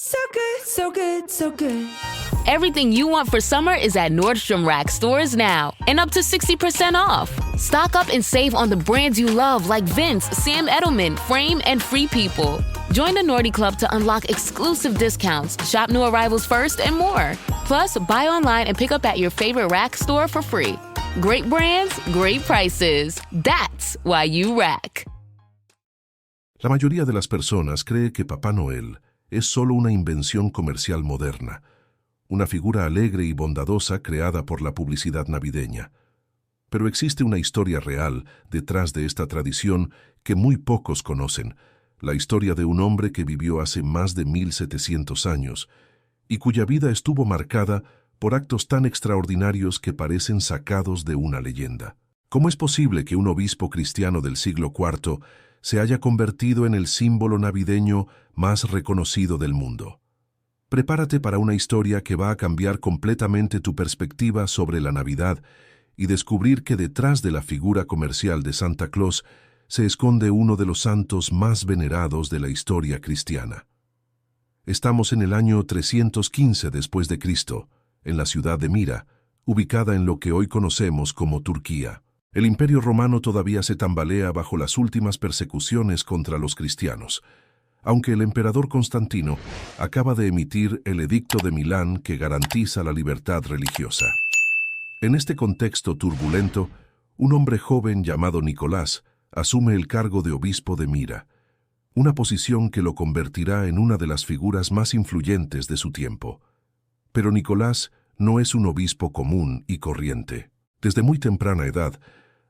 So good, so good, so good. Everything you want for summer is at Nordstrom Rack stores now and up to 60% off. Stock up and save on the brands you love like Vince, Sam Edelman, Frame, and Free People. Join the Nordy Club to unlock exclusive discounts, shop new arrivals first, and more. Plus, buy online and pick up at your favorite Rack store for free. Great brands, great prices. That's why you Rack. La mayoría de las personas cree que Papá Noel es solo una invención comercial moderna, una figura alegre y bondadosa creada por la publicidad navideña. Pero existe una historia real detrás de esta tradición que muy pocos conocen, la historia de un hombre que vivió hace más de 1700 años y cuya vida estuvo marcada por actos tan extraordinarios que parecen sacados de una leyenda. ¿Cómo es posible que un obispo cristiano del siglo IV se haya convertido en el símbolo navideño más reconocido del mundo? Prepárate para una historia que va a cambiar completamente tu perspectiva sobre la Navidad y descubrir que detrás de la figura comercial de Santa Claus se esconde uno de los santos más venerados de la historia cristiana. Estamos en el año 315 después de Cristo, en la ciudad de Mira, ubicada en lo que hoy conocemos como Turquía. El Imperio Romano todavía se tambalea bajo las últimas persecuciones contra los cristianos, aunque el emperador Constantino acaba de emitir el Edicto de Milán que garantiza la libertad religiosa. En este contexto turbulento, un hombre joven llamado Nicolás asume el cargo de obispo de Mira, una posición que lo convertirá en una de las figuras más influyentes de su tiempo. Pero Nicolás no es un obispo común y corriente. Desde muy temprana edad,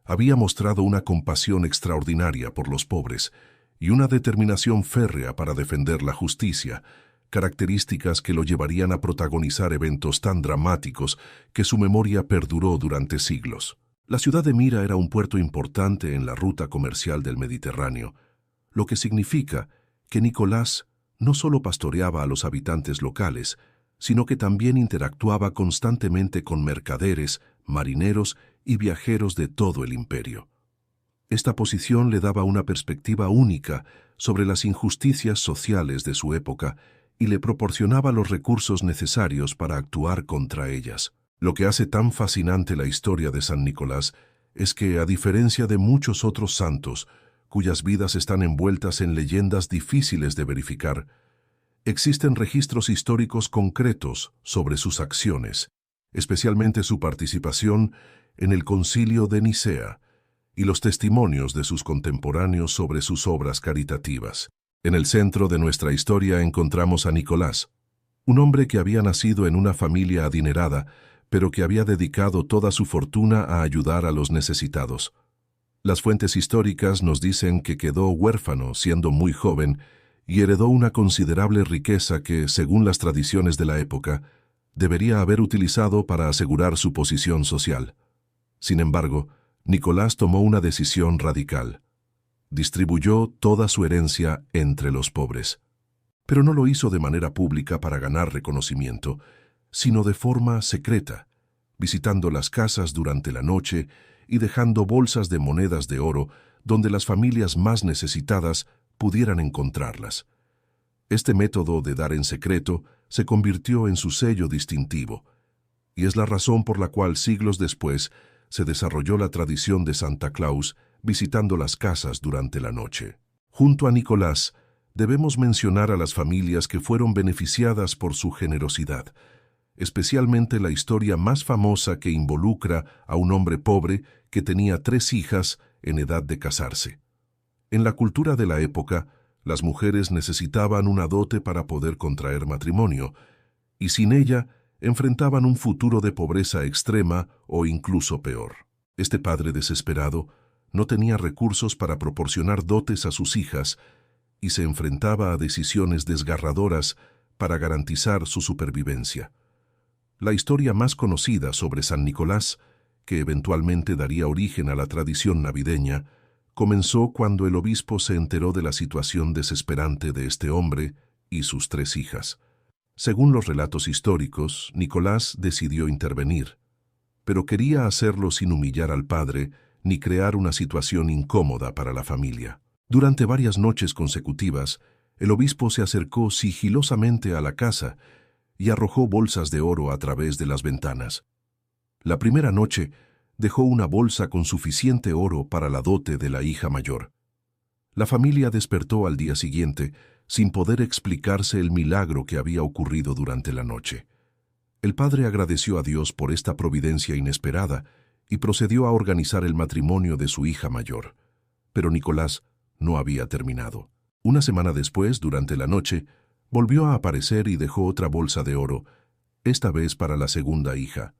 había mostrado una compasión extraordinaria por los pobres y una determinación férrea para defender la justicia, características que lo llevarían a protagonizar eventos tan dramáticos que su memoria perduró durante siglos. La ciudad de Mira era un puerto importante en la ruta comercial del Mediterráneo, lo que significa que Nicolás no solo pastoreaba a los habitantes locales, sino que también interactuaba constantemente con mercaderes, marineros y viajeros de todo el imperio. Esta posición le daba una perspectiva única sobre las injusticias sociales de su época y le proporcionaba los recursos necesarios para actuar contra ellas. Lo que hace tan fascinante la historia de San Nicolás es que, a diferencia de muchos otros santos, cuyas vidas están envueltas en leyendas difíciles de verificar, existen registros históricos concretos sobre sus acciones, especialmente su participación en el Concilio de Nicea y los testimonios de sus contemporáneos sobre sus obras caritativas. En el centro de nuestra historia encontramos a Nicolás, un hombre que había nacido en una familia adinerada, pero que había dedicado toda su fortuna a ayudar a los necesitados. Las fuentes históricas nos dicen que quedó huérfano siendo muy joven y heredó una considerable riqueza que, según las tradiciones de la época, debería haber utilizado para asegurar su posición social. Sin embargo, Nicolás tomó una decisión radical. Distribuyó toda su herencia entre los pobres. Pero no lo hizo de manera pública para ganar reconocimiento, sino de forma secreta, visitando las casas durante la noche y dejando bolsas de monedas de oro donde las familias más necesitadas pudieran encontrarlas. Este método de dar en secreto se convirtió en su sello distintivo, y es la razón por la cual siglos después se desarrolló la tradición de Santa Claus visitando las casas durante la noche. Junto a Nicolás, debemos mencionar a las familias que fueron beneficiadas por su generosidad, especialmente la historia más famosa que involucra a un hombre pobre que tenía 3 hijas en edad de casarse. En la cultura de la época, las mujeres necesitaban una dote para poder contraer matrimonio, y sin ella enfrentaban un futuro de pobreza extrema o incluso peor. Este padre desesperado no tenía recursos para proporcionar dotes a sus hijas y se enfrentaba a decisiones desgarradoras para garantizar su supervivencia. La historia más conocida sobre San Nicolás, que eventualmente daría origen a la tradición navideña, comenzó cuando el obispo se enteró de la situación desesperante de este hombre y sus 3 hijas. Según los relatos históricos, Nicolás decidió intervenir, pero quería hacerlo sin humillar al padre ni crear una situación incómoda para la familia. Durante varias noches consecutivas, El obispo se acercó sigilosamente a la casa y arrojó bolsas de oro a través de las ventanas. La primera noche dejó una bolsa con suficiente oro para la dote de la hija mayor. La familia despertó al día siguiente sin poder explicarse el milagro que había ocurrido durante la noche. El padre agradeció a Dios por esta providencia inesperada y procedió a organizar el matrimonio de su hija mayor. Pero Nicolás no había terminado. Una semana después, durante la noche, volvió a aparecer y dejó otra bolsa de oro, esta vez para la segunda hija.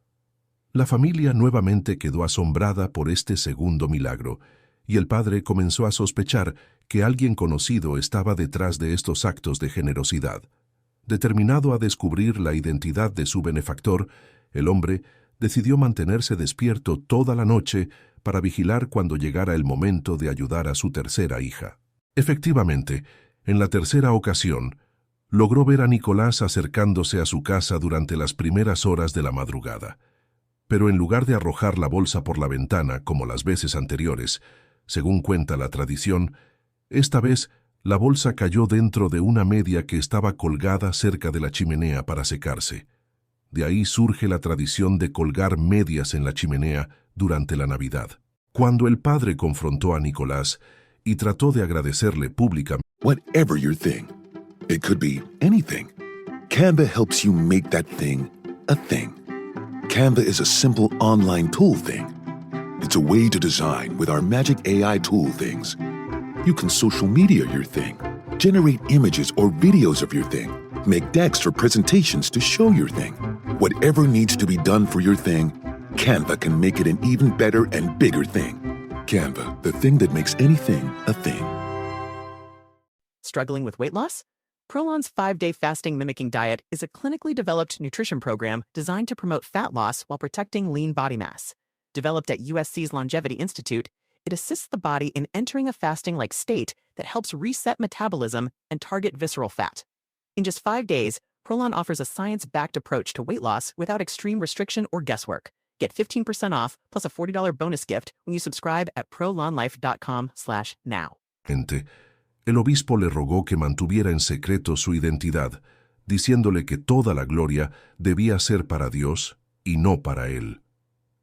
La familia nuevamente quedó asombrada por este segundo milagro, y el padre comenzó a sospechar que alguien conocido estaba detrás de estos actos de generosidad. Determinado a descubrir la identidad de su benefactor, el hombre decidió mantenerse despierto toda la noche para vigilar cuando llegara el momento de ayudar a su tercera hija. Efectivamente, en la tercera ocasión, logró ver a Nicolás acercándose a su casa durante las primeras horas de la madrugada. Pero en lugar de arrojar la bolsa por la ventana como las veces anteriores, según cuenta la tradición, esta vez la bolsa cayó dentro de una media que estaba colgada cerca de la chimenea para secarse. De ahí surge la tradición de colgar medias en la chimenea durante la Navidad. Cuando el padre confrontó a Nicolás y trató de agradecerle públicamente, Whatever your thing, it could be anything. Canva helps you make that thing a thing. Canva is a simple online tool thing. It's a way to design with our magic AI tool things. You can social media your thing, generate images or videos of your thing, make decks or presentations to show your thing. Whatever needs to be done for your thing, Canva can make it an even better and bigger thing. Canva, the thing that makes anything a thing. Struggling with weight loss? Prolon's 5-day fasting mimicking diet is a clinically developed nutrition program designed to promote fat loss while protecting lean body mass. Developed at USC's Longevity Institute, it assists the body in entering a fasting-like state that helps reset metabolism and target visceral fat. In just 5 days, Prolon offers a science-backed approach to weight loss without extreme restriction or guesswork. Get 15% off plus a $40 bonus gift when you subscribe at prolonlife.com/now. el obispo le rogó que mantuviera en secreto su identidad, diciéndole que toda la gloria debía ser para Dios y no para él.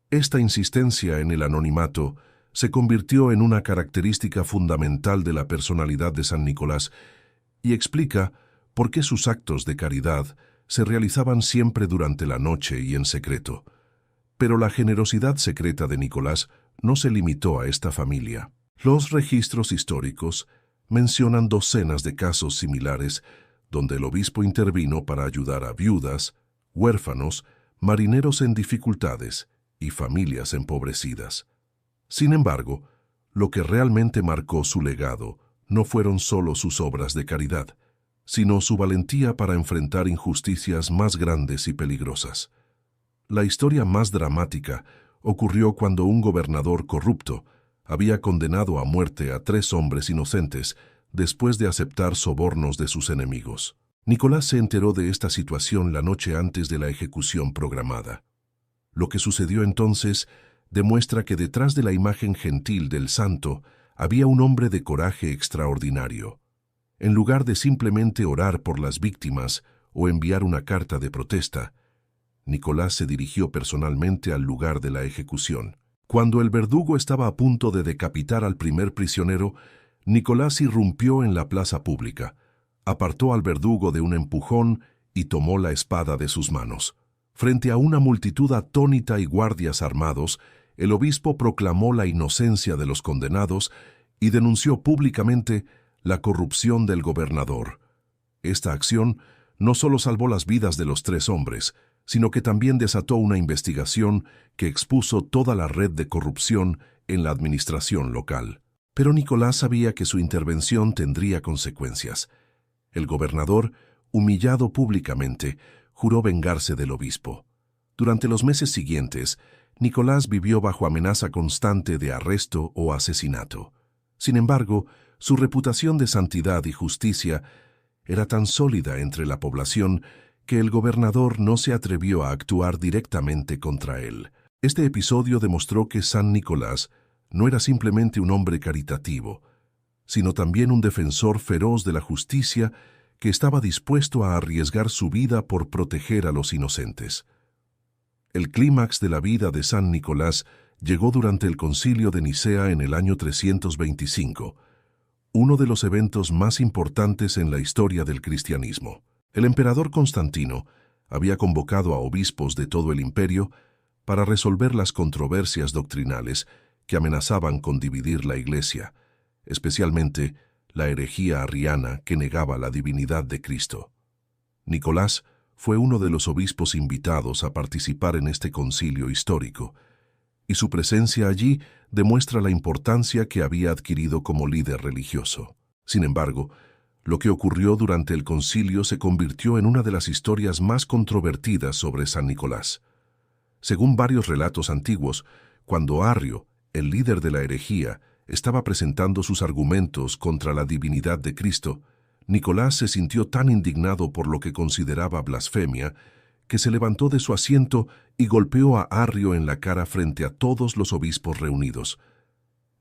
Esta insistencia en el anonimato se convirtió en una característica fundamental de la personalidad de San Nicolás y explica por qué sus actos de caridad se realizaban siempre durante la noche y en secreto. Pero la generosidad secreta de Nicolás no se limitó a esta familia. Los registros históricos mencionan docenas de casos similares donde el obispo intervino para ayudar a viudas, huérfanos, marineros en dificultades y familias empobrecidas. Sin embargo, lo que realmente marcó su legado no fueron solo sus obras de caridad, sino su valentía para enfrentar injusticias más grandes y peligrosas. La historia más dramática ocurrió cuando un gobernador corrupto había condenado a muerte a 3 hombres inocentes después de aceptar sobornos de sus enemigos. Nicolás se enteró de esta situación la noche antes de la ejecución programada. Lo que sucedió entonces demuestra que detrás de la imagen gentil del santo había un hombre de coraje extraordinario. En lugar de simplemente orar por las víctimas o enviar una carta de protesta, Nicolás se dirigió personalmente al lugar de la ejecución. Cuando el verdugo estaba a punto de decapitar al primer prisionero, Nicolás irrumpió en la plaza pública, apartó al verdugo de un empujón y tomó la espada de sus manos. Frente a una multitud atónita y guardias armados, el obispo proclamó la inocencia de los condenados y denunció públicamente la corrupción del gobernador. Esta acción no solo salvó las vidas de los 3 hombres, sino que también desató una investigación que expuso toda la red de corrupción en la administración local. Pero Nicolás sabía que su intervención tendría consecuencias. El gobernador, humillado públicamente, juró vengarse del obispo. Durante los meses siguientes, Nicolás vivió bajo amenaza constante de arresto o asesinato. Sin embargo, su reputación de santidad y justicia era tan sólida entre la población que el gobernador no se atrevió a actuar directamente contra él. Este episodio demostró que San Nicolás no era simplemente un hombre caritativo, sino también un defensor feroz de la justicia que estaba dispuesto a arriesgar su vida por proteger a los inocentes. El clímax de la vida de San Nicolás llegó durante el Concilio de Nicea en el año 325, uno de los eventos más importantes en la historia del cristianismo. El emperador Constantino había convocado a obispos de todo el imperio para resolver las controversias doctrinales que amenazaban con dividir la Iglesia, especialmente la herejía arriana que negaba la divinidad de Cristo. Nicolás fue uno de los obispos invitados a participar en este concilio histórico, y su presencia allí demuestra la importancia que había adquirido como líder religioso. Sin embargo, lo que ocurrió durante el concilio se convirtió en una de las historias más controvertidas sobre San Nicolás. Según varios relatos antiguos, cuando Arrio, el líder de la herejía, estaba presentando sus argumentos contra la divinidad de Cristo, Nicolás se sintió tan indignado por lo que consideraba blasfemia que se levantó de su asiento y golpeó a Arrio en la cara frente a todos los obispos reunidos.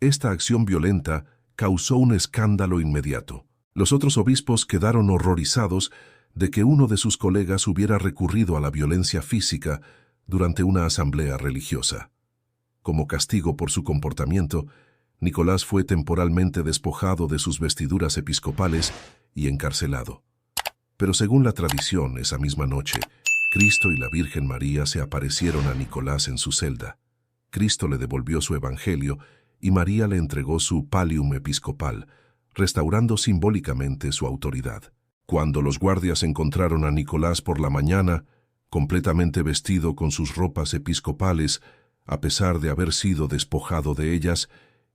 Esta acción violenta causó un escándalo inmediato. Los otros obispos quedaron horrorizados de que uno de sus colegas hubiera recurrido a la violencia física durante una asamblea religiosa. Como castigo por su comportamiento, Nicolás fue temporalmente despojado de sus vestiduras episcopales y encarcelado. Pero según la tradición, esa misma noche, Cristo y la Virgen María se aparecieron a Nicolás en su celda. Cristo le devolvió su evangelio y María le entregó su pallium episcopal, restaurando simbólicamente su autoridad. Cuando los guardias encontraron a Nicolás por la mañana, completamente vestido con sus ropas episcopales, a pesar de haber sido despojado de ellas,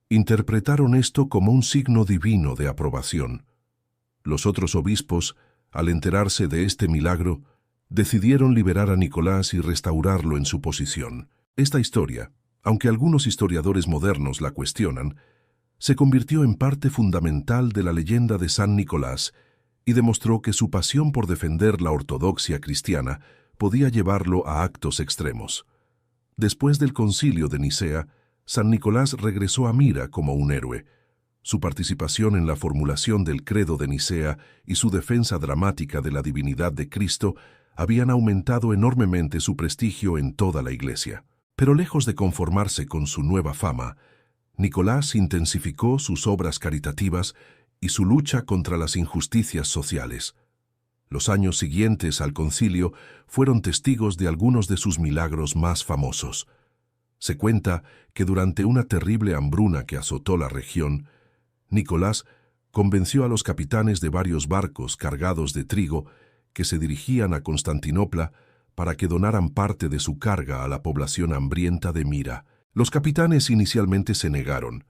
interpretaron esto como un signo divino de aprobación. Los otros obispos, al enterarse de este milagro, decidieron liberar a Nicolás y restaurarlo en su posición. Esta historia, aunque algunos historiadores modernos la cuestionan, se convirtió en parte fundamental de la leyenda de San Nicolás y demostró que su pasión por defender la ortodoxia cristiana podía llevarlo a actos extremos. Después del concilio de Nicea, San Nicolás regresó a Mira como un héroe. Su participación en la formulación del credo de Nicea y su defensa dramática de la divinidad de Cristo habían aumentado enormemente su prestigio en toda la Iglesia. Pero lejos de conformarse con su nueva fama, Nicolás intensificó sus obras caritativas y su lucha contra las injusticias sociales. Los años siguientes al concilio fueron testigos de algunos de sus milagros más famosos. Se cuenta que durante una terrible hambruna que azotó la región, Nicolás convenció a los capitanes de varios barcos cargados de trigo que se dirigían a Constantinopla para que donaran parte de su carga a la población hambrienta de Mira. Los capitanes inicialmente se negaron,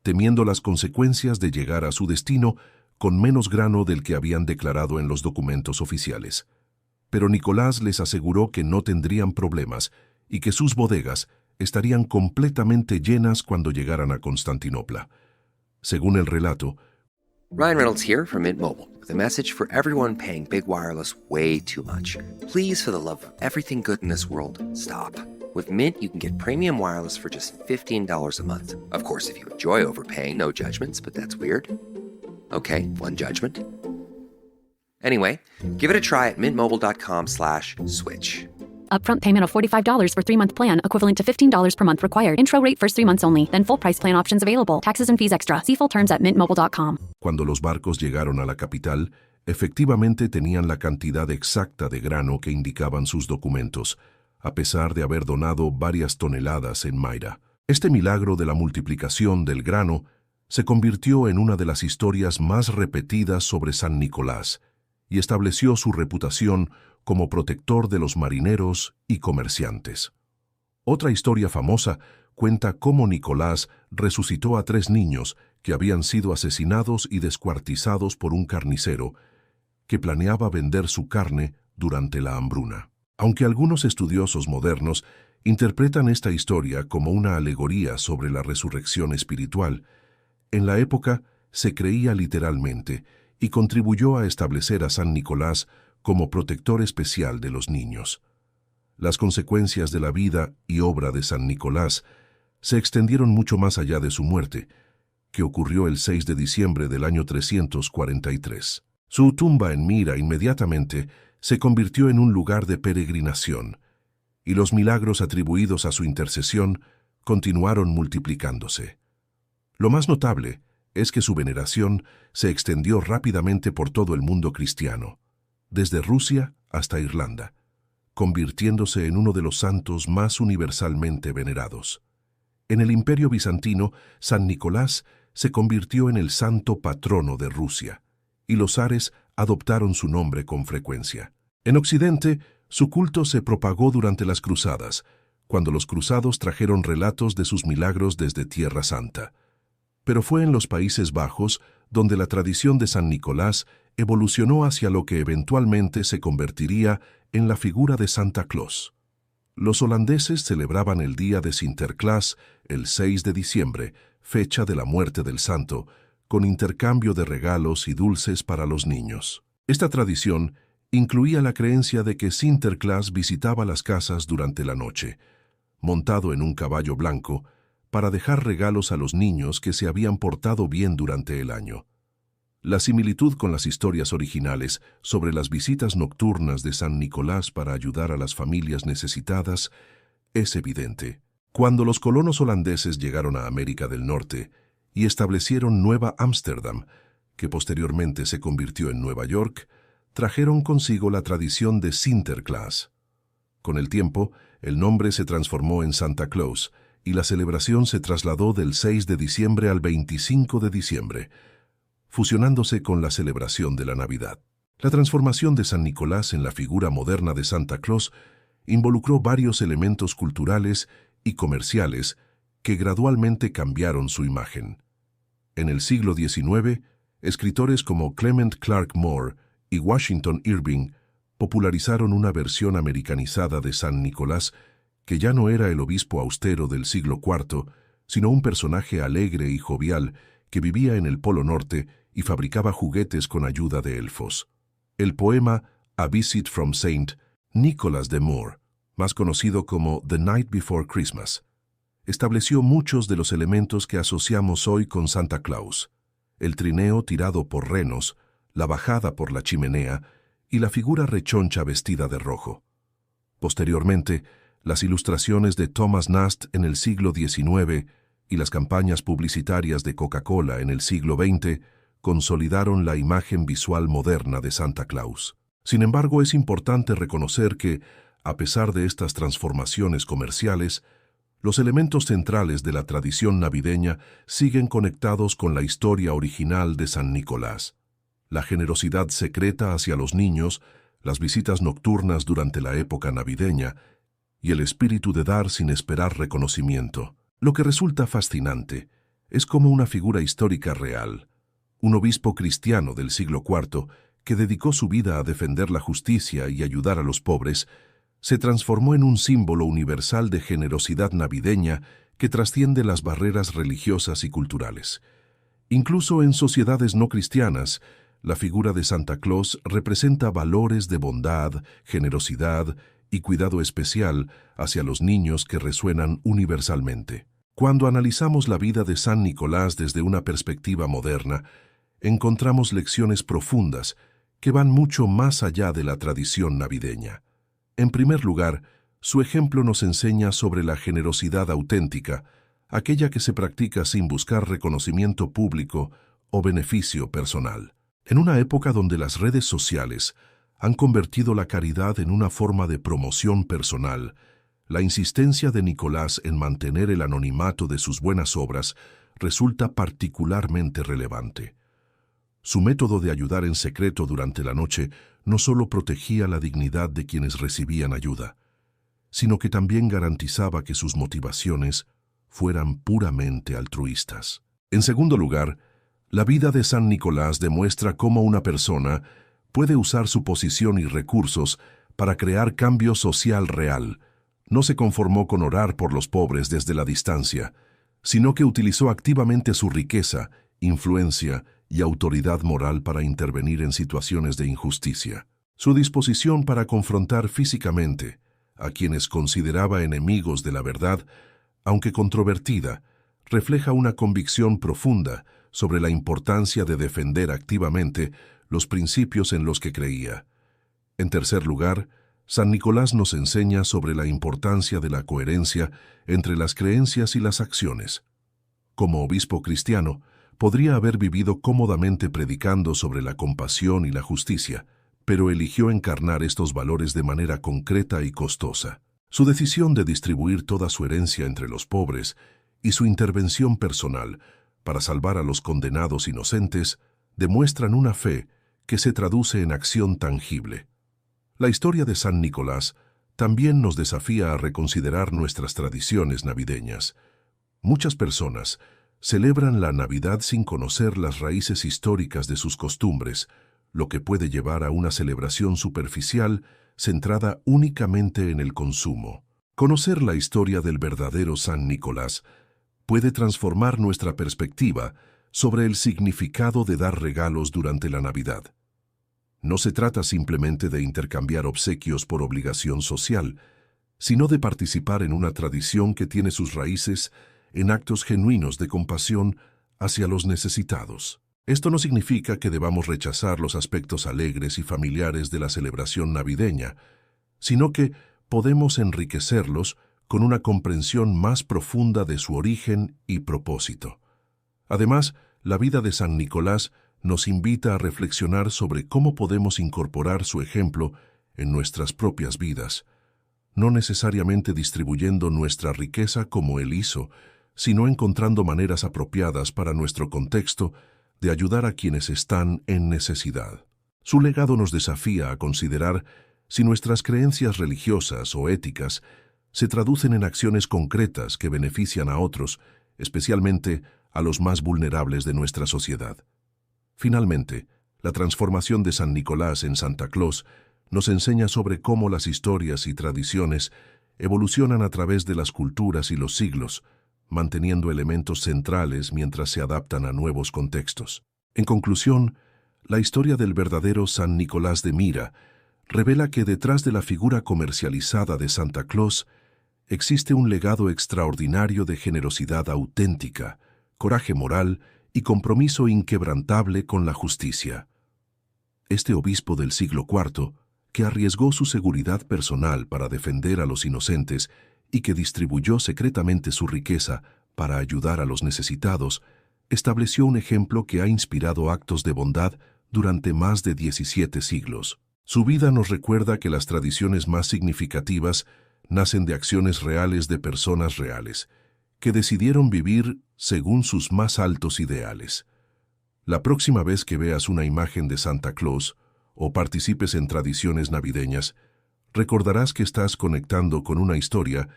temiendo las consecuencias de llegar a su destino con menos grano del que habían declarado en los documentos oficiales. Pero Nicolás les aseguró que no tendrían problemas y que sus bodegas estarían completamente llenas cuando llegaran a Constantinopla. Según el relato, Ryan Reynolds here from Mint Mobile with a message for everyone paying big wireless way too much. Please, for the love of everything good in this world, stop. With Mint, you can get premium wireless for just $15 a month. Of course, if you enjoy overpaying, no judgments, but that's weird. Okay, one judgment. Anyway, give it a try at mintmobile.com/switch. Upfront payment of $45 for 3-month plan, equivalent to $15 per month required. Intro rate first 3 months only, then full price plan options available. Taxes and fees extra. See full terms at mintmobile.com. Cuando los barcos llegaron a la capital, efectivamente tenían la cantidad exacta de grano que indicaban sus documentos, a pesar de haber donado varias toneladas en Mayra. Este milagro de la multiplicación del grano se convirtió en una de las historias más repetidas sobre San Nicolás y estableció su reputación como protector de los marineros y comerciantes. Otra historia famosa cuenta cómo Nicolás resucitó a 3 niños que habían sido asesinados y descuartizados por un carnicero que planeaba vender su carne durante la hambruna. Aunque algunos estudiosos modernos interpretan esta historia como una alegoría sobre la resurrección espiritual, en la época se creía literalmente y contribuyó a establecer a San Nicolás como protector especial de los niños. Las consecuencias de la vida y obra de San Nicolás se extendieron mucho más allá de su muerte, que ocurrió el 6 de diciembre del año 343. Su tumba en Mira inmediatamente se convirtió en un lugar de peregrinación, y los milagros atribuidos a su intercesión continuaron multiplicándose. Lo más notable es que su veneración se extendió rápidamente por todo el mundo cristiano, desde Rusia hasta Irlanda, convirtiéndose en uno de los santos más universalmente venerados. En el Imperio Bizantino, San Nicolás se convirtió en el santo patrono de Rusia, y los zares adoptaron su nombre con frecuencia. En Occidente, su culto se propagó durante las cruzadas, cuando los cruzados trajeron relatos de sus milagros desde Tierra Santa. Pero fue en los Países Bajos donde la tradición de San Nicolás evolucionó hacia lo que eventualmente se convertiría en la figura de Santa Claus. Los holandeses celebraban el día de Sinterklaas el 6 de diciembre, fecha de la muerte del santo, con intercambio de regalos y dulces para los niños. Esta tradición incluía la creencia de que Sinterklaas visitaba las casas durante la noche, montado en un caballo blanco, para dejar regalos a los niños que se habían portado bien durante el año. La similitud con las historias originales sobre las visitas nocturnas de San Nicolás para ayudar a las familias necesitadas es evidente. Cuando los colonos holandeses llegaron a América del Norte y establecieron Nueva Ámsterdam, que posteriormente se convirtió en Nueva York, trajeron consigo la tradición de Sinterklaas. Con el tiempo, el nombre se transformó en Santa Claus, y la celebración se trasladó del 6 de diciembre al 25 de diciembre, fusionándose con la celebración de la Navidad. La transformación de San Nicolás en la figura moderna de Santa Claus involucró varios elementos culturales y comerciales que gradualmente cambiaron su imagen. En el siglo XIX, escritores como Clement Clark Moore y Washington Irving popularizaron una versión americanizada de San Nicolás que ya no era el obispo austero del siglo IV, sino un personaje alegre y jovial que vivía en el Polo Norte y fabricaba juguetes con ayuda de elfos. El poema A Visit from Saint Nicholas de Moore, más conocido como The Night Before Christmas, estableció muchos de los elementos que asociamos hoy con Santa Claus: el trineo tirado por renos, la bajada por la chimenea y la figura rechoncha vestida de rojo. Posteriormente, las ilustraciones de Thomas Nast en el siglo XIX y las campañas publicitarias de Coca-Cola en el siglo XX consolidaron la imagen visual moderna de Santa Claus. Sin embargo, es importante reconocer que, a pesar de estas transformaciones comerciales, los elementos centrales de la tradición navideña siguen conectados con la historia original de San Nicolás: la generosidad secreta hacia los niños, las visitas nocturnas durante la época navideña y el espíritu de dar sin esperar reconocimiento. Lo que resulta fascinante es cómo una figura histórica real, un obispo cristiano del siglo IV que dedicó su vida a defender la justicia y ayudar a los pobres, se transformó en un símbolo universal de generosidad navideña que trasciende las barreras religiosas y culturales. Incluso en sociedades no cristianas, la figura de Santa Claus representa valores de bondad, generosidad y cuidado especial hacia los niños que resuenan universalmente. Cuando analizamos la vida de San Nicolás desde una perspectiva moderna, encontramos lecciones profundas que van mucho más allá de la tradición navideña. En primer lugar, su ejemplo nos enseña sobre la generosidad auténtica, aquella que se practica sin buscar reconocimiento público o beneficio personal. En una época donde las redes sociales han convertido la caridad en una forma de promoción personal, la insistencia de Nicolás en mantener el anonimato de sus buenas obras resulta particularmente relevante. Su método de ayudar en secreto durante la noche no solo protegía la dignidad de quienes recibían ayuda, sino que también garantizaba que sus motivaciones fueran puramente altruistas. En segundo lugar, la vida de San Nicolás demuestra cómo una persona puede usar su posición y recursos para crear cambio social real. No se conformó con orar por los pobres desde la distancia, sino que utilizó activamente su riqueza, influencia y autoridad moral para intervenir en situaciones de injusticia. Su disposición para confrontar físicamente a quienes consideraba enemigos de la verdad, aunque controvertida, refleja una convicción profunda sobre la importancia de defender activamente los principios en los que creía. En tercer lugar, San Nicolás nos enseña sobre la importancia de la coherencia entre las creencias y las acciones. Como obispo cristiano, podría haber vivido cómodamente predicando sobre la compasión y la justicia, pero eligió encarnar estos valores de manera concreta y costosa. Su decisión de distribuir toda su herencia entre los pobres y su intervención personal para salvar a los condenados inocentes demuestran una fe que se traduce en acción tangible. La historia de San Nicolás también nos desafía a reconsiderar nuestras tradiciones navideñas. Muchas personas celebran la Navidad sin conocer las raíces históricas de sus costumbres, lo que puede llevar a una celebración superficial centrada únicamente en el consumo. Conocer la historia del verdadero San Nicolás puede transformar nuestra perspectiva sobre el significado de dar regalos durante la Navidad. No se trata simplemente de intercambiar obsequios por obligación social, sino de participar en una tradición que tiene sus raíces en actos genuinos de compasión hacia los necesitados. Esto no significa que debamos rechazar los aspectos alegres y familiares de la celebración navideña, sino que podemos enriquecerlos con una comprensión más profunda de su origen y propósito. Además, la vida de San Nicolás nos invita a reflexionar sobre cómo podemos incorporar su ejemplo en nuestras propias vidas, no necesariamente distribuyendo nuestra riqueza como él hizo, sino encontrando maneras apropiadas para nuestro contexto de ayudar a quienes están en necesidad. Su legado nos desafía a considerar si nuestras creencias religiosas o éticas se traducen en acciones concretas que benefician a otros, especialmente a los más vulnerables de nuestra sociedad. Finalmente, la transformación de San Nicolás en Santa Claus nos enseña sobre cómo las historias y tradiciones evolucionan a través de las culturas y los siglos, manteniendo elementos centrales mientras se adaptan a nuevos contextos. En conclusión, la historia del verdadero San Nicolás de Myra revela que detrás de la figura comercializada de Santa Claus existe un legado extraordinario de generosidad auténtica, coraje moral y compromiso inquebrantable con la justicia. Este obispo del siglo IV, que arriesgó su seguridad personal para defender a los inocentes y que distribuyó secretamente su riqueza para ayudar a los necesitados, estableció un ejemplo que ha inspirado actos de bondad durante más de 17 siglos. Su vida nos recuerda que las tradiciones más significativas nacen de acciones reales de personas reales, que decidieron vivir según sus más altos ideales. La próxima vez que veas una imagen de Santa Claus o participes en tradiciones navideñas, recordarás que estás conectando con una historia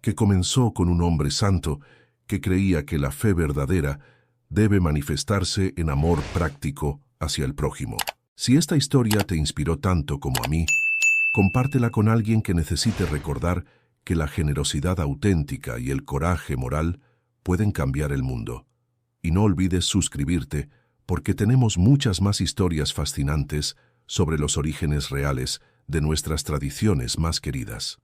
que comenzó con un hombre santo que creía que la fe verdadera debe manifestarse en amor práctico hacia el prójimo. Si esta historia te inspiró tanto como a mí, compártela con alguien que necesite recordar que la generosidad auténtica y el coraje moral pueden cambiar el mundo. Y no olvides suscribirte, porque tenemos muchas más historias fascinantes sobre los orígenes reales de nuestras tradiciones más queridas.